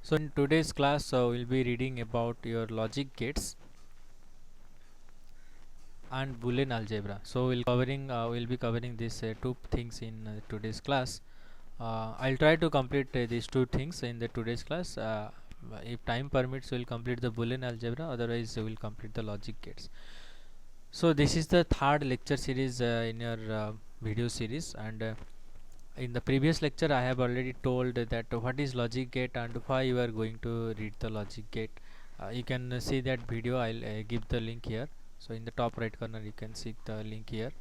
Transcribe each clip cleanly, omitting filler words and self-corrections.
So in today's class we'll be reading about your logic gates and Boolean algebra. So we'll be covering these two things in today's class. I'll try to complete these two things in the today's class. If time permits, we'll complete the Boolean algebra. Otherwise, we'll complete the logic gates. So this is the third lecture series in your video series, and in the previous lecture I have already told that what is logic gate and why you are going to read the logic gate. You can see that video. I'll give the link here. So in the top right corner you can see the link here.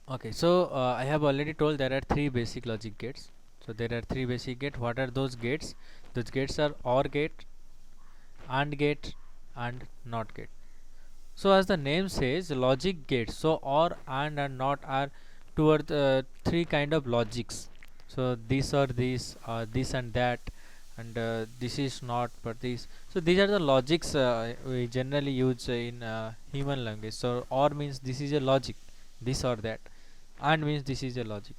Okay, so I have already told there are three basic logic gates. So there are three basic gates. What are those gates? Those gates are OR gate, AND gate, and NOT gate. So as the name says, logic gates, so OR, and NOT are two or three kind of logics. So this or this and that, and this is not but this. So these are the logics we generally use in human language. So OR means this is a logic, this or that, and means this is a logic,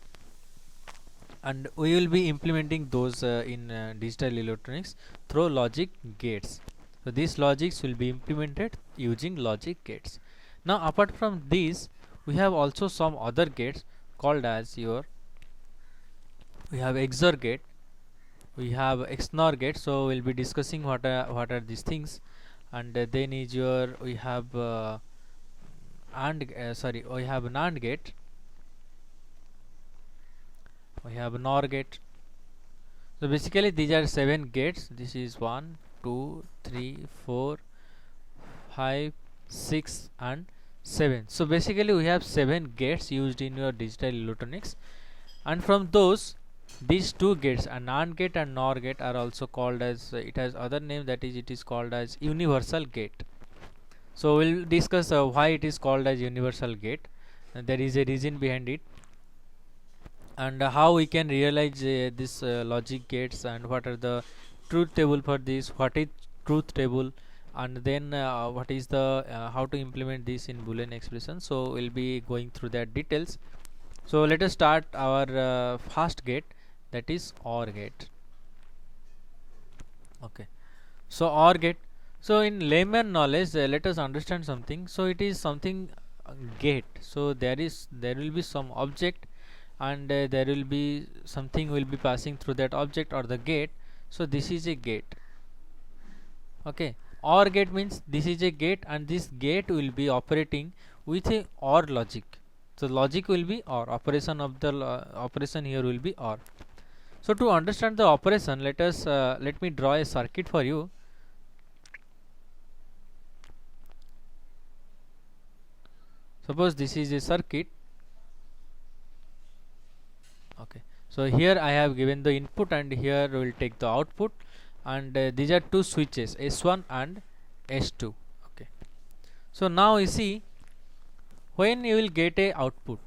and we will be implementing those in digital electronics through logic gates. So these logics will be implemented using logic gates. Now apart from these, we have also some other gates called as we have XOR gate, we have XNOR gate. So we'll be discussing what are these things, and then is we have we have NAND gate, we have NOR gate. So basically these are 7 gates. This is 1 2 3 4 5 6 and 7. So basically we have 7 gates used in your digital electronics, and from those these two gates, a NAND gate and NOR gate, are also called as it has other name, that is it is called as universal gate. So we'll discuss why it is called as universal gate, and there is a reason behind it, and how we can realize this logic gates, and what are the truth table for this, what is truth table, and then what is the how to implement this in Boolean expression. So we'll be going through that details. So let us start our first gate, that is OR gate. Okay, so OR gate. So in layman knowledge, let us understand something. So it is something gate. So there will be some object, and there will be something will be passing through that object or the gate. So this is a gate. Okay, OR gate means this is a gate, and this gate will be operating with a OR logic. So logic will be OR, operation of the operation here will be OR. So to understand the operation, let me draw a circuit for you. Suppose this is a circuit. Okay, so here I have given the input, and here we will take the output, and these are two switches, S1 and S2. Okay, so now you see when you will get a output.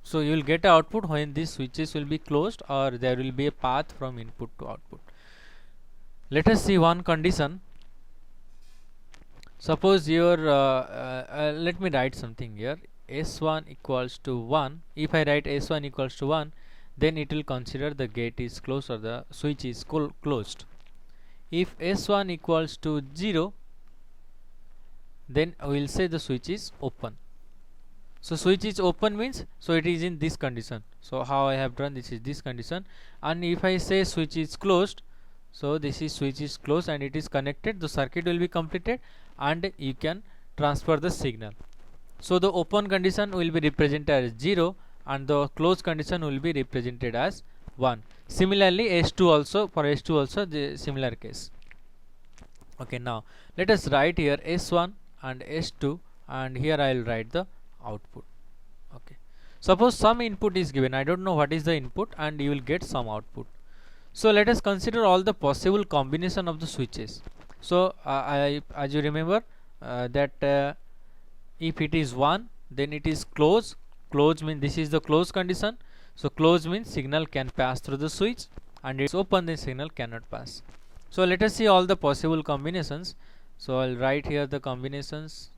So you will get a output when these switches will be closed, or there will be a path from input to output. Let us see one condition. Suppose your let me write something here. S1 equals to 1. If I write S1 equals to 1, then it will consider the gate is closed or the switch is closed. If S1 equals to 0, then we will say the switch is open. So switch is open means, so it is in this condition. So how I have drawn, this is this condition. And if I say switch is closed, so this is switch is closed and it is connected, the circuit will be completed, and you can transfer the signal. So the open condition will be represented as 0, and the closed condition will be represented as 1. Similarly S2 also, for S2 also the similar case. Okay, now let us write here S1 and S2, and here I will write the output. Okay, suppose some input is given, I don't know what is the input, and you will get some output. So let us consider all the possible combination of the switches. So as you remember that if it is 1, then it is close. Close means this is the close condition. So close means signal can pass through the switch, and it's open, then signal cannot pass. So let us see all the possible combinations. So I'll write here the combinations.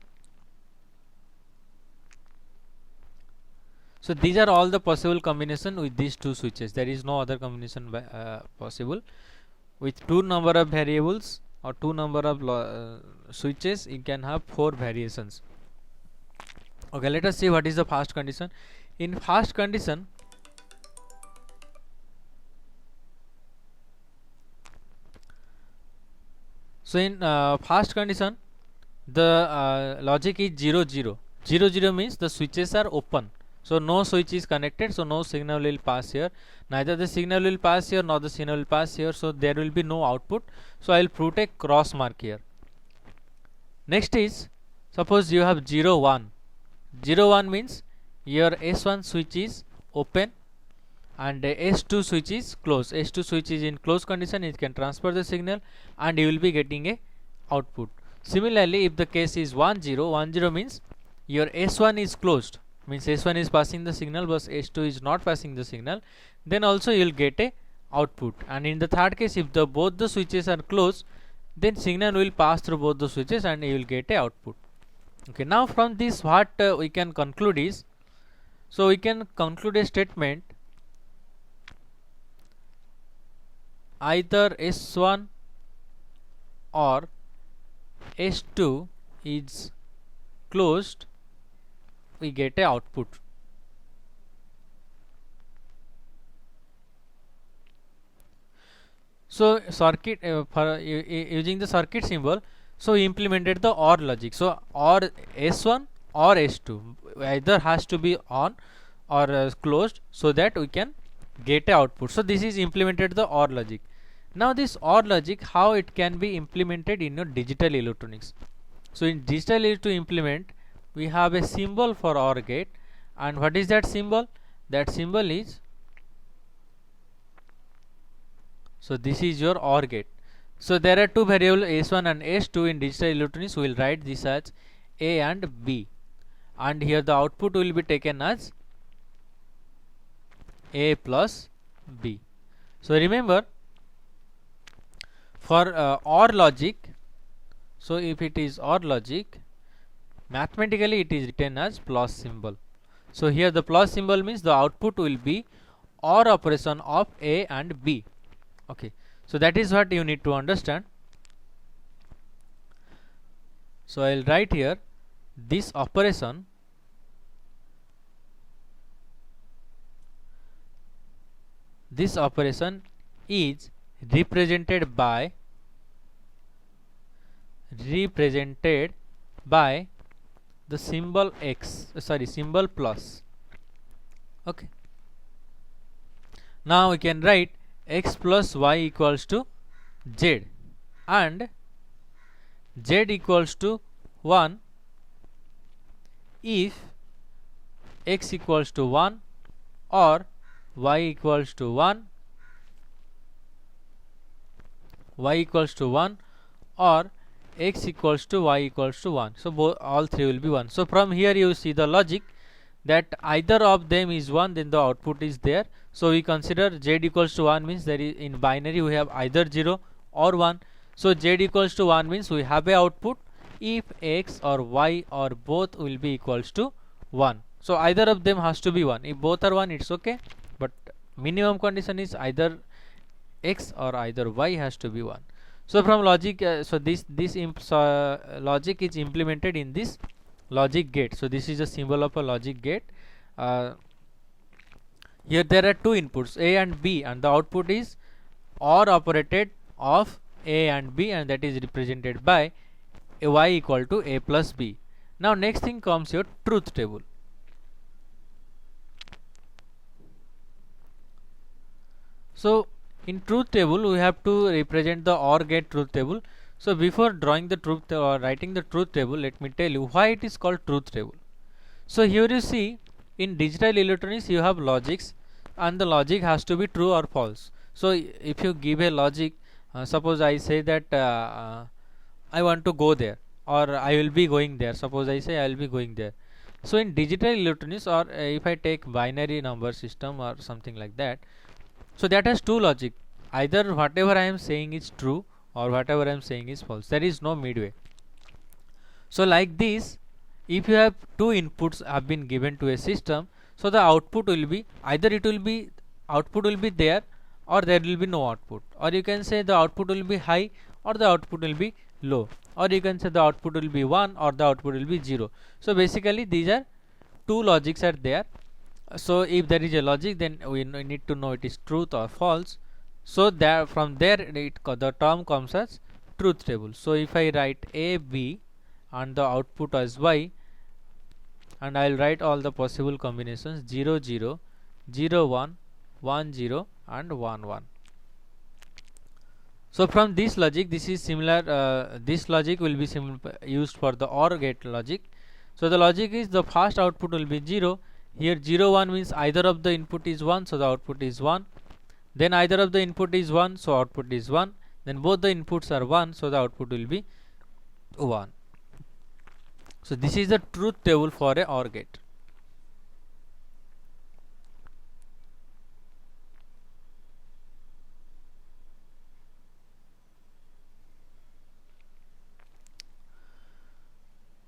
So these are all the possible combination with these two switches. There is no other combination possible. with 2 number of variables or 2 number of switches, you can have 4 variations. Okay, let us see what is the first condition. In first condition, so in first condition, the logic is 0 0. 0 0 means the switches are open, so no switch is connected, so no signal will pass here, neither the signal will pass here nor the signal will pass here, so there will be no output. So I will put a cross mark here. Next is, suppose you have 0 1. 0 1 means your S1 switch is open and S2 switch is closed. S2 switch is in closed condition, it can transfer the signal and you will be getting a output. Similarly, if the case is 1 0, 1 0 means your S1 is closed, means S1 is passing the signal but S2 is not passing the signal, then also you will get a output. And in the third case, if the both the switches are closed, then signal will pass through both the switches and you will get a output. Okay, now from this what we can conclude is, so we can conclude a statement, either S1 or S2 is closed, we get a output. So circuit for using the circuit symbol, so we implemented the OR logic. So or S1 or S2 either has to be on or closed, so that we can get a output. So this is implemented the OR logic. Now this OR logic, how it can be implemented in your digital electronics. So in digital to implement, we have a symbol for OR gate, and what is that symbol? That symbol is, so this is your OR gate. So there are two variables S1 and S2 in digital electronics. We will write this as A and B, and here the output will be taken as A plus B. So remember, for OR logic, so if it is OR logic, mathematically it is written as plus symbol. So here the plus symbol means the output will be OR operation of A and B. Okay, so that is what you need to understand. So I will write here this operation is represented by the symbol X, symbol plus. Okay, now we can write X plus Y equals to Z, and Z equals to 1 if X equals to 1 or Y equals to 1, Y equals to 1 or X equals to Y equals to 1. So both, all three will be 1. So from here you see the logic that either of them is 1, then the output is there. So we consider Z equals to 1 means there is, in binary we have either 0 or 1. So Z equals to 1 means we have a output if X or Y or both will be equals to 1. So either of them has to be 1. If both are 1, it's okay, but minimum condition is either X or either Y has to be 1. So from logic, so this logic is implemented in this logic gate. So this is a symbol of a logic gate. Here there are two inputs, A and B, and the output is OR operated of A and B, and that is represented by a Y equal to A plus B. Now next thing comes your truth table. So in truth table we have to represent the OR gate truth table. So before drawing the truth or writing the truth table, let me tell you why it is called truth table. So here you see, in digital electronics you have logics, and the logic has to be true or false. So if you give a logic, suppose I say that I want to go there, or I will be going there. Suppose I say I will be going there. So in digital electronics, or if I take binary number system or something like that, so that has two logic, either whatever I am saying is true or whatever I am saying is false. There is no midway. So like this, if you have two inputs have been given to a system, so the output will be either output will be there, or there will be no output, or you can say the output will be high or the output will be low, or you can say the output will be 1 or the output will be 0. So basically these are two logics are there. So if there is a logic, then we need to know it is truth or false. So there, from there the term comes as truth table. So if I write A, B and the output as Y, and I will write all the possible combinations 0 0 0 1 1 0 and 1 1. So from this logic, this is similar, this logic will be used for the OR gate logic. So the logic is the first output will be 0. Here 0 1 means either of the input is 1, so the output is 1. Then either of the input is 1, so output is 1. Then both the inputs are 1, so the output will be 1. So this is the truth table for a OR gate.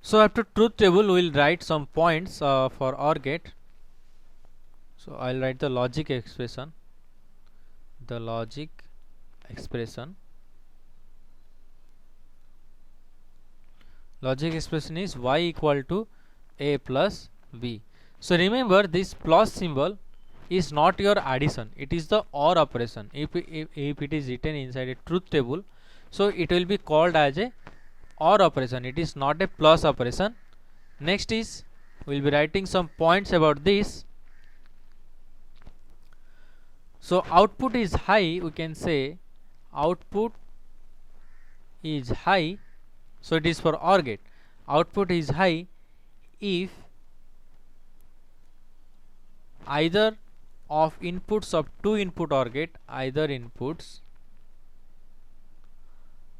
So after truth table, we will write some points for OR gate. So I will write the logic expression. The logic expression. Logic expression is y equal to a plus b. So remember, this plus symbol is not your addition, it is the OR operation. If it is written inside a truth table, so it will be called as a OR operation, it is not a plus operation. Next is, we will be writing some points about this. So output is high, we can say output is high, so it is for OR gate. Output is high if either of inputs of two input OR gate, either inputs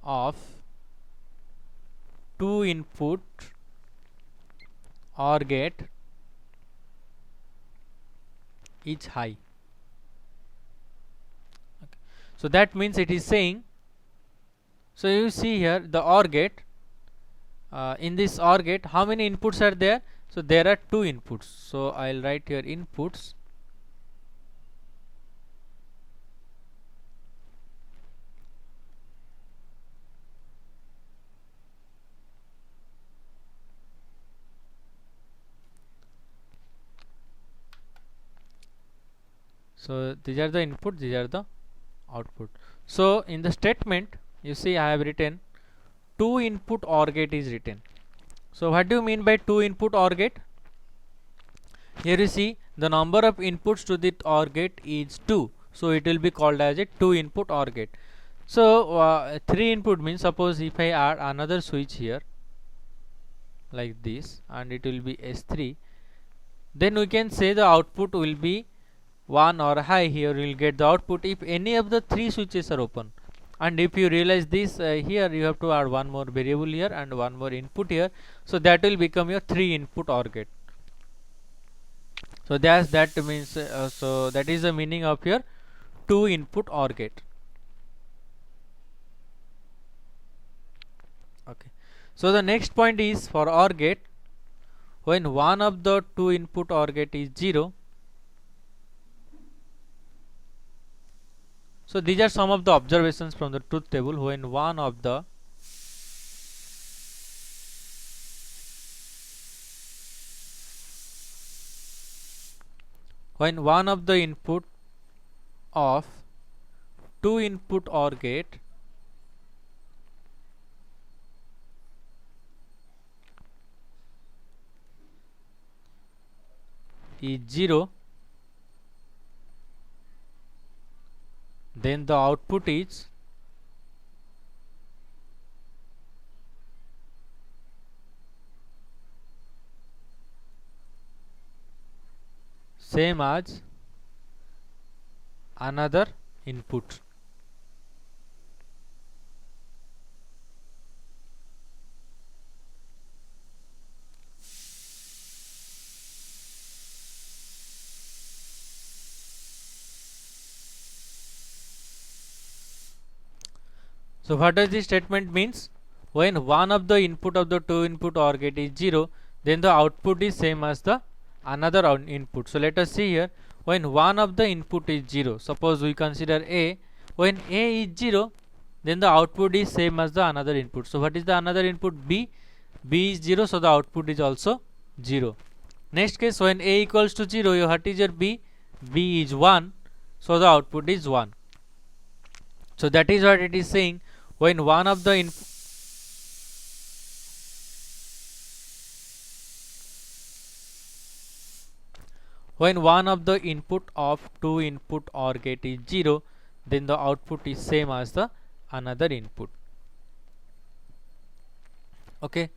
of two input OR gate is high. Okay. So that means it is saying, so you see here the OR gate, in this OR gate how many inputs are there? So there are two inputs, so I will write here inputs. So these are the input, these are the output. So in the statement, you see I have written two input OR gate is written. So what do you mean by two input OR gate? Here you see the number of inputs to the OR gate is 2, so it will be called as a two input OR gate. So 3 input means, suppose if I add another switch here like this and it will be S3, then we can say the output will be 1 or high. Here we will get the output if any of the 3 switches are open. And if you realize this, here you have to add one more variable here and one more input here, so that will become your 3 input OR gate. So that means, so that is the meaning of your 2 input OR gate. Okay. So the next point is for OR gate, when one of the 2 input OR gate is 0. So these are some of the observations from the truth table. When one of the input of 2 input OR gate is 0, then the output is same as another input. So what does this statement means? When one of the input of the 2 input OR gate is 0, then the output is same as the another input. So let us see here, when one of the input is 0. Suppose we consider A. When A is 0, then the output is same as the another input. So what is the another input? B. B is 0, so the output is also 0. Next case, when A equals to 0, what is your B? B is 1, so the output is 1. So that is what it is saying. When one of the input of two input OR gate is 0, then the output is same as the another input. Okay.